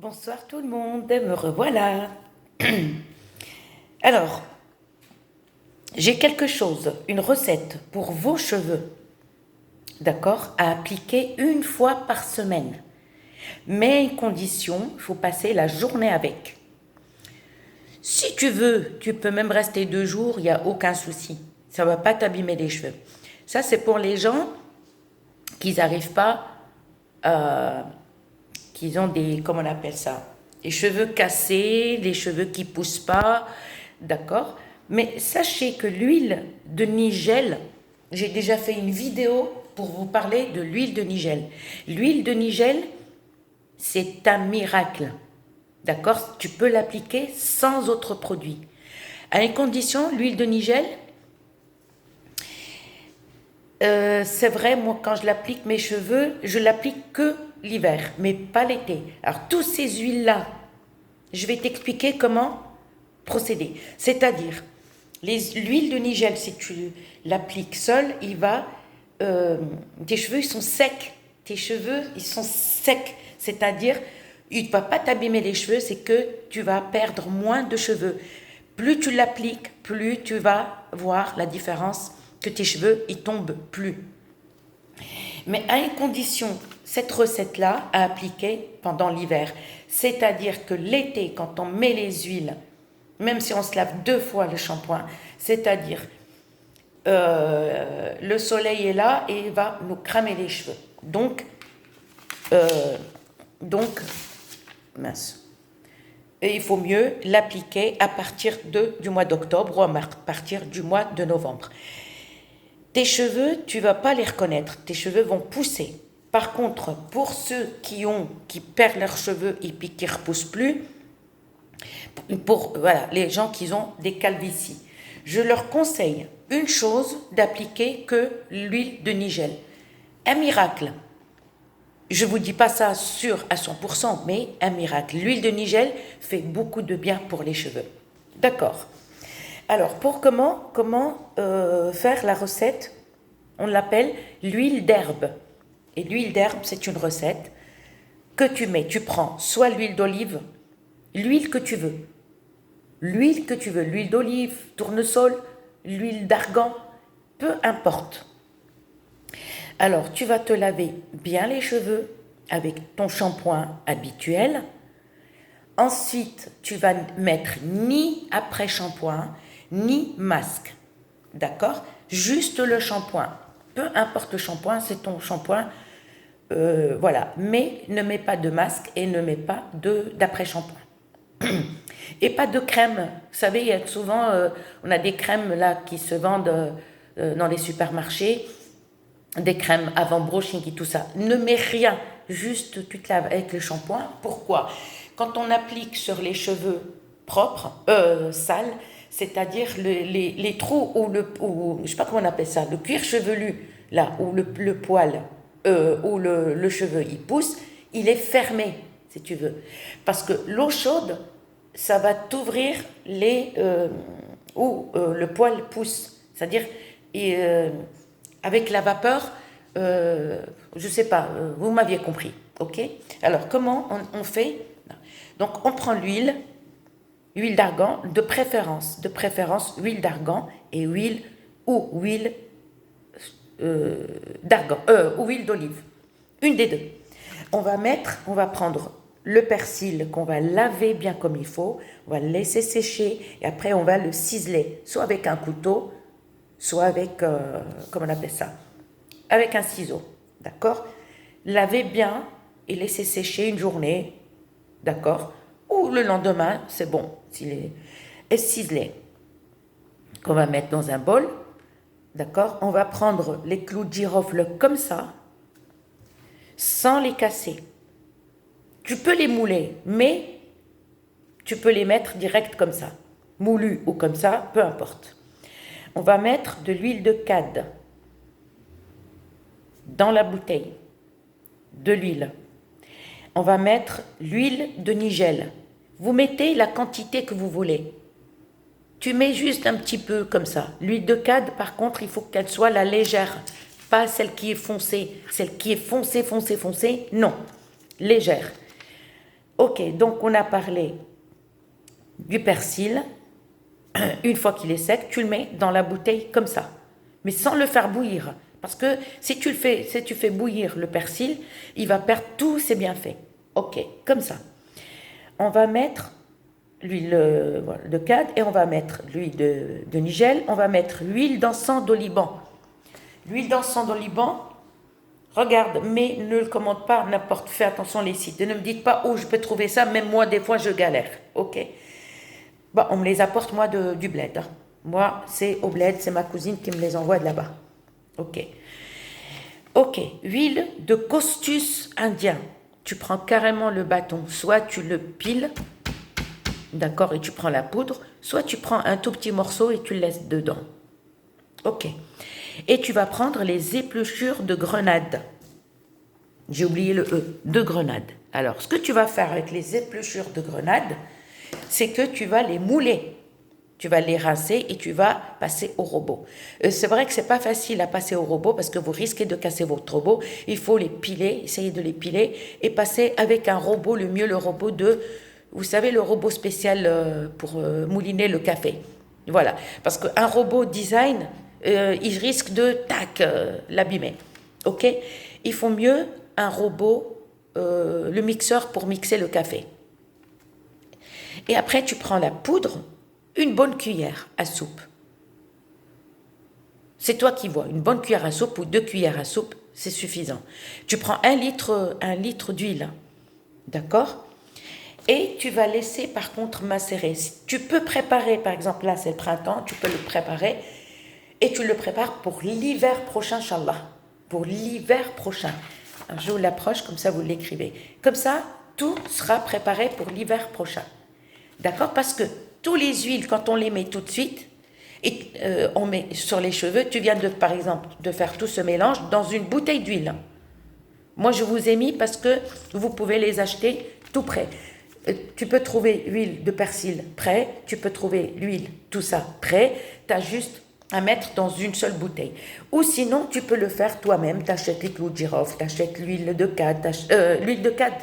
Bonsoir tout le monde, me revoilà. Alors, j'ai quelque chose, une recette pour vos cheveux, d'accord, à appliquer une fois par semaine. Mais une condition, il faut passer la journée avec. Si tu veux, tu peux même rester 2 jours, il n'y a aucun souci. Ça ne va pas t'abîmer les cheveux. Ça, c'est pour les gens qui n'arrivent pas, qui ont des, comment on appelle ça, les cheveux cassés, les cheveux qui poussent pas, d'accord. Mais sachez que l'huile de Nigel, j'ai déjà fait une vidéo pour vous parler de l'huile de Nigel. L'huile de Nigel, c'est un miracle, d'accord. Tu peux l'appliquer sans autre produit. À une condition, l'huile de Nigel, c'est vrai, moi quand je l'applique mes cheveux, je l'applique que l'hiver, mais pas l'été. Alors toutes ces huiles-là, je vais t'expliquer comment procéder. C'est-à-dire, l'huile de Nigel, si tu l'appliques seule, tes cheveux ils sont secs. Tes cheveux ils sont secs. C'est-à-dire, il ne va pas t'abîmer les cheveux, c'est que tu vas perdre moins de cheveux. Plus tu l'appliques, plus tu vas voir la différence, que tes cheveux ils tombent plus. Mais à une condition, cette recette-là à appliquer pendant l'hiver. C'est-à-dire que l'été, quand on met les huiles, même si on se lave 2 fois le shampoing, c'est-à-dire le soleil est là et il va nous cramer les cheveux. Donc mince. Et il faut mieux l'appliquer à partir du mois d'octobre ou à partir du mois de novembre. Tes cheveux, tu vas pas les reconnaître, tes cheveux vont pousser. Par contre, pour ceux qui perdent leurs cheveux et puis qui ne repoussent plus, voilà, les gens qui ont des calvities, je leur conseille une chose, d'appliquer que l'huile de Nigel. Un miracle. Je ne vous dis pas ça sûr à 100%, mais un miracle. L'huile de Nigel fait beaucoup de bien pour les cheveux. D'accord. Alors, pour comment faire la recette, on l'appelle l'huile d'herbe. Et l'huile d'herbe, c'est une recette que tu mets. Tu prends soit l'huile d'olive, l'huile que tu veux. L'huile que tu veux, l'huile d'olive, tournesol, l'huile d'argan, peu importe. Alors, tu vas te laver bien les cheveux avec ton shampoing habituel. Ensuite, tu vas mettre ni après-shampoing, ni masque. D'accord? Juste le shampoing. Peu importe le shampoing, c'est ton shampoing. Voilà. Mais ne mets pas de masque et ne mets pas d'après-shampoing. Et pas de crème. Vous savez, il y a souvent, on a des crèmes là qui se vendent dans les supermarchés, des crèmes avant brushing et tout ça. Ne mets rien, juste tu te laves avec le shampoing. Pourquoi? Quand on applique sur les cheveux propres, sales, c'est-à-dire les trous ou je sais pas comment on appelle ça, le cuir chevelu, là, où le poil, où le cheveu il pousse, il est fermé, si tu veux. Parce que l'eau chaude, ça va t'ouvrir où le poil pousse. C'est-à-dire, avec la vapeur, je sais pas, vous m'aviez compris, ok? Alors, comment on fait? Donc, on prend l'huile d'argan, de préférence, huile d'argan et huile d'argan, ou huile d'olive, une des deux. On va prendre le persil qu'on va laver bien comme il faut, on va le laisser sécher et après on va le ciseler, soit avec un couteau, soit avec, comment on appelle ça, avec un ciseau, d'accord? Laver bien et laisser sécher une journée, d'accord? Ou le lendemain, c'est bon, et ciseler, qu'on va mettre dans un bol, d'accord? On va prendre les clous de girofle comme ça, sans les casser. Tu peux les mouler, mais tu peux les mettre direct comme ça, moulu ou comme ça, peu importe. On va mettre de l'huile de cade dans la bouteille, de l'huile. On va mettre l'huile de Nigel. Vous mettez la quantité que vous voulez. Tu mets juste un petit peu comme ça. L'huile de cade, par contre, il faut qu'elle soit la légère, pas celle qui est foncée. Celle qui est foncée, non, légère. Ok, donc on a parlé du persil. Une fois qu'il est sec, tu le mets dans la bouteille comme ça, mais sans le faire bouillir. Parce que si tu fais bouillir le persil, il va perdre tous ses bienfaits. Ok, comme ça. On va mettre l'huile de cad et on va mettre l'huile de nigel. On va mettre l'huile d'encens d'oliban. L'huile d'encens d'oliban, regarde, mais ne le commande pas n'importe. Fais attention les sites. Et ne me dites pas où je peux trouver ça. Même moi, des fois, je galère. Ok. Bon, on me les apporte, moi, du bled. Hein. Moi, c'est au bled, c'est ma cousine qui me les envoie de là-bas. Ok. Ok, huile de costus indien. Tu prends carrément le bâton, soit tu le piles, d'accord, et tu prends la poudre, soit tu prends un tout petit morceau et tu le laisses dedans. Ok. Et tu vas prendre les épluchures de grenade. J'ai oublié le E, de grenade. Alors, ce que tu vas faire avec les épluchures de grenade, c'est que tu vas les mouler. Tu vas les rincer et tu vas passer au robot. C'est vrai que c'est pas facile à passer au robot parce que vous risquez de casser votre robot. Il faut les piler, essayer de les piler et passer avec un robot, le mieux le robot vous savez, le robot spécial pour mouliner le café. Voilà, parce qu'un robot design, il risque de l'abîmer. Ok. Il faut mieux un robot, le mixeur pour mixer le café. Et après, tu prends la poudre, une bonne cuillère à soupe. C'est toi qui vois, une bonne cuillère à soupe ou 2 cuillères à soupe, c'est suffisant. Tu prends 1 litre d'huile, d'accord? Et tu vas laisser par contre macérer. Tu peux préparer, par exemple, là c'est le printemps, tu peux le préparer et tu le prépares pour l'hiver prochain, Inch'Allah. Pour l'hiver prochain. Alors, je vous l'approche, comme ça vous l'écrivez. Comme ça, tout sera préparé pour l'hiver prochain. D'accord? Parce que tous les huiles, quand on les met tout de suite, et on met sur les cheveux, tu viens par exemple de faire tout ce mélange dans une bouteille d'huile. Moi, je vous ai mis parce que vous pouvez les acheter tout prêt. Tu peux trouver l'huile de persil prêt, tu peux trouver l'huile, tout ça prêt. Tu as juste à mettre dans une seule bouteille. Ou sinon, tu peux le faire toi-même. Tu achètes les clous de girofle, tu achètes l'huile de cad. L'huile de cad,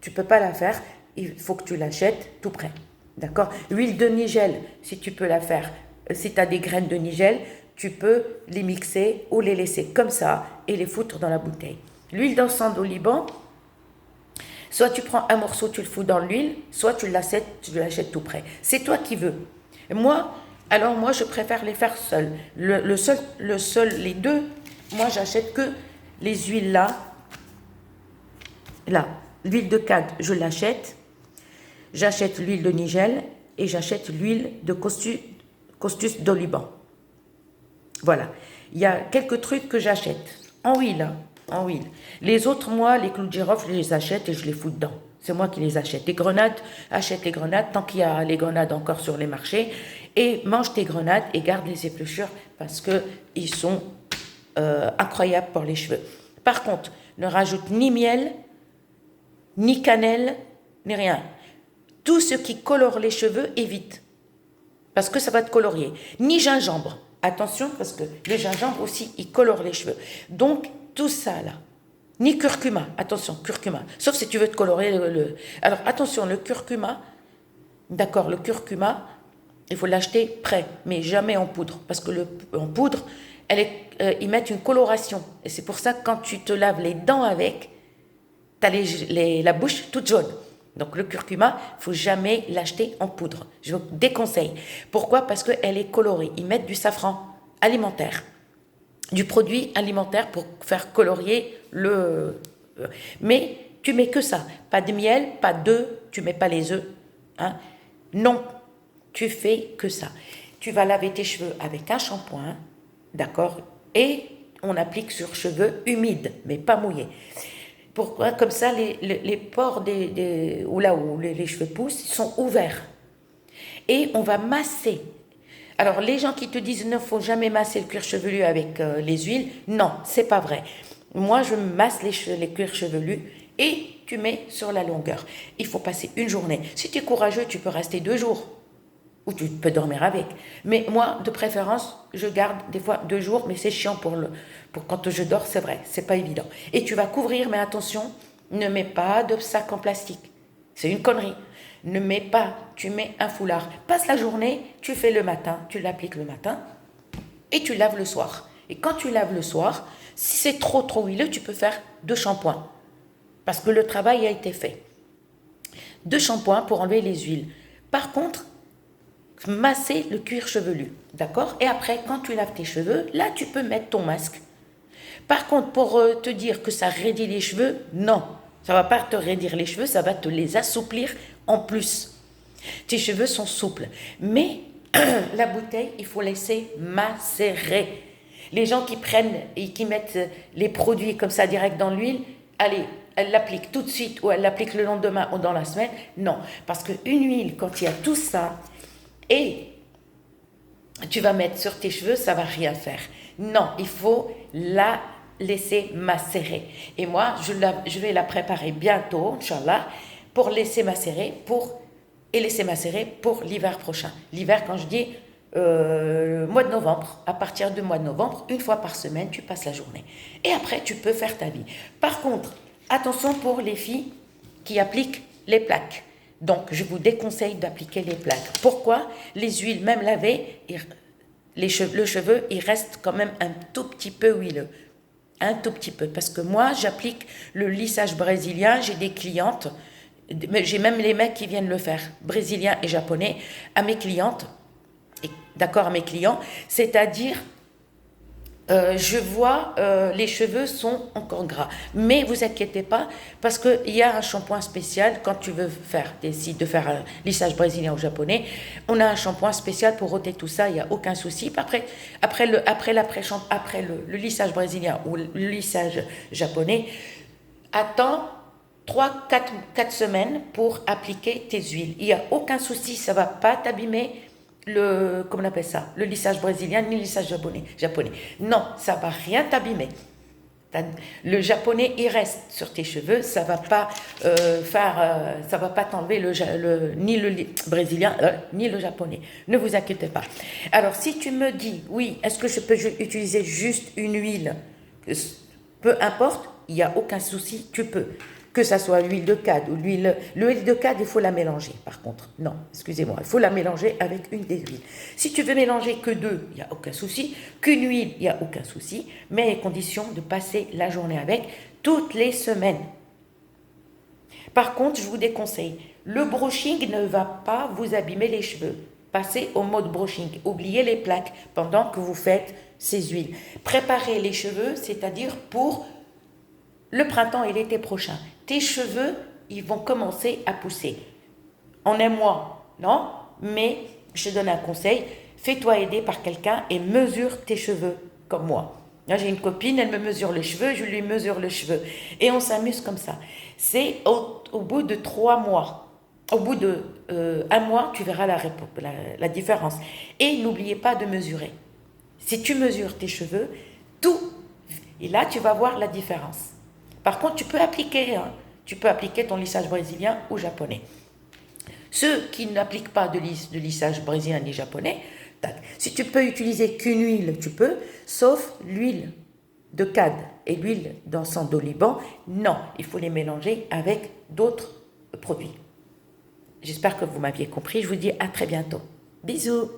tu ne peux pas la faire. Il faut que tu l'achètes tout prêt. D'accord? L'huile de nigel, si tu peux la faire, si tu as des graines de nigel, tu peux les mixer ou les laisser comme ça et les foutre dans la bouteille. L'huile d'encens d'oliban, soit tu prends un morceau, tu le fous dans l'huile, soit tu l'achètes tout prêt. C'est toi qui veux. Moi, je préfère les faire seuls. Les deux, moi, j'achète que les huiles là. Là, l'huile de cad, je l'achète. J'achète l'huile de nigel et j'achète l'huile de costus d'oliban. Voilà. Il y a quelques trucs que j'achète en huile. Hein, en huile. Les autres, moi, les clous de girofle, je les achète et je les fous dedans. C'est moi qui les achète. Les grenades, achète les grenades tant qu'il y a les grenades encore sur les marchés. Et mange tes grenades et garde les épluchures parce qu'ils sont incroyables pour les cheveux. Par contre, ne rajoute ni miel, ni cannelle, ni rien. Tout ce qui colore les cheveux, évite. Parce que ça va te colorier. Ni gingembre. Attention, parce que le gingembre aussi, il colore les cheveux. Donc, tout ça là. Ni curcuma. Attention, curcuma. Sauf si tu veux te colorer Alors, attention, le curcuma, d'accord, le curcuma, il faut l'acheter prêt, mais jamais en poudre. Parce que en poudre, ils mettent une coloration. Et c'est pour ça que quand tu te laves les dents avec, tu as la bouche toute jaune. Donc le curcuma, il ne faut jamais l'acheter en poudre. Je vous déconseille. Pourquoi? Parce qu'elle est colorée. Ils mettent du safran alimentaire, du produit alimentaire pour faire colorier mais tu mets que ça. Pas de miel, pas d'œufs, tu mets pas les œufs. Hein? Non, tu fais que ça. Tu vas laver tes cheveux avec un shampoing, d'accord? Et on applique sur cheveux humides, mais pas mouillés. Pourquoi? Comme ça, les pores ou là où les cheveux poussent, ils sont ouverts. Et on va masser. Alors, les gens qui te disent ne faut jamais masser le cuir chevelu avec les huiles, non, c'est pas vrai. Moi, je masse les cuirs chevelus et tu mets sur la longueur. Il faut passer une journée. Si tu es courageux, tu peux rester 2 jours. Ou tu peux dormir avec. Mais moi, de préférence, je garde des fois 2 jours, mais c'est chiant pour quand je dors, c'est vrai, c'est pas évident. Et tu vas couvrir, mais attention, ne mets pas de sac en plastique. C'est une connerie. Ne mets pas, tu mets un foulard. Passe la journée, tu fais le matin, tu l'appliques le matin et tu laves le soir. Et quand tu laves le soir, si c'est trop huileux, tu peux faire 2 shampoings parce que le travail a été fait. 2 shampoings pour enlever les huiles. Par contre, masser le cuir chevelu, d'accord? Et après, quand tu laves tes cheveux, là, tu peux mettre ton masque. Par contre, pour te dire que ça raidit les cheveux, non. Ça va pas te raidir les cheveux, ça va te les assouplir en plus. Tes cheveux sont souples. Mais la bouteille, il faut laisser macérer. Les gens qui prennent et qui mettent les produits comme ça direct dans l'huile, allez, elle l'applique tout de suite ou elle l'applique le lendemain ou dans la semaine. Non, parce qu'une huile, quand il y a tout ça, et tu vas mettre sur tes cheveux, ça va rien faire. Non, il faut la laisser macérer. Et moi, je vais la préparer bientôt, Inch'Allah, pour laisser macérer, pour l'hiver prochain. L'hiver, quand je dis mois de novembre, à partir du mois de novembre, 1 fois par semaine, tu passes la journée. Et après, tu peux faire ta vie. Par contre, attention pour les filles qui appliquent les plaques. Donc, je vous déconseille d'appliquer les plaques. Pourquoi? Les huiles, même lavées, le cheveu, il reste quand même un tout petit peu huileux. Un tout petit peu. Parce que moi, j'applique le lissage brésilien. J'ai des clientes, j'ai même les mecs qui viennent le faire, brésiliens et japonais, à mes clientes, d'accord, à mes clients. C'est-à-dire, je vois, les cheveux sont encore gras. Mais vous inquiétez pas, parce qu'il y a un shampoing spécial, quand tu veux décides de faire un lissage brésilien ou japonais, on a un shampoing spécial pour ôter tout ça, il n'y a aucun souci. Après le lissage brésilien ou le lissage japonais, attends 3-4 semaines pour appliquer tes huiles. Il n'y a aucun souci, ça ne va pas t'abîmer comment on appelle ça, le lissage brésilien ni le lissage japonais. Non, ça va rien t'abîmer. Le japonais, il reste sur tes cheveux, ça va pas ça va pas t'enlever ni le brésilien ni le japonais. Ne vous inquiétez pas. Alors, si tu me dis, oui, est-ce que je peux utiliser juste une huile, peu importe, il n'y a aucun souci, tu peux. Que ça soit l'huile de cad ou l'huile de cad, il faut la mélanger par contre. Non, excusez-moi, il faut la mélanger avec une des huiles. Si tu veux mélanger que 2, il n'y a aucun souci. Qu'une huile, il n'y a aucun souci. Mais à condition de passer la journée avec toutes les semaines. Par contre, je vous déconseille, le brushing ne va pas vous abîmer les cheveux. Passez au mode brushing. Oubliez les plaques pendant que vous faites ces huiles. Préparez les cheveux, c'est-à-dire pour le printemps et l'été prochain. Tes cheveux, ils vont commencer à pousser. En un mois, non? Mais je te donne un conseil, fais-toi aider par quelqu'un et mesure tes cheveux comme moi. Là, j'ai une copine, elle me mesure les cheveux, je lui mesure les cheveux. Et on s'amuse comme ça. C'est au bout de 3 mois. Au bout de 1 mois, tu verras la différence. Et n'oubliez pas de mesurer. Si tu mesures tes cheveux, et là, tu vas voir la différence. Par contre, tu peux appliquer ton lissage brésilien ou japonais. Ceux qui n'appliquent pas de lissage brésilien ni japonais, si tu peux utiliser qu'une huile, tu peux, sauf l'huile de cad et l'huile d'encens d'oliban. Non, il faut les mélanger avec d'autres produits. J'espère que vous m'aviez compris. Je vous dis à très bientôt. Bisous.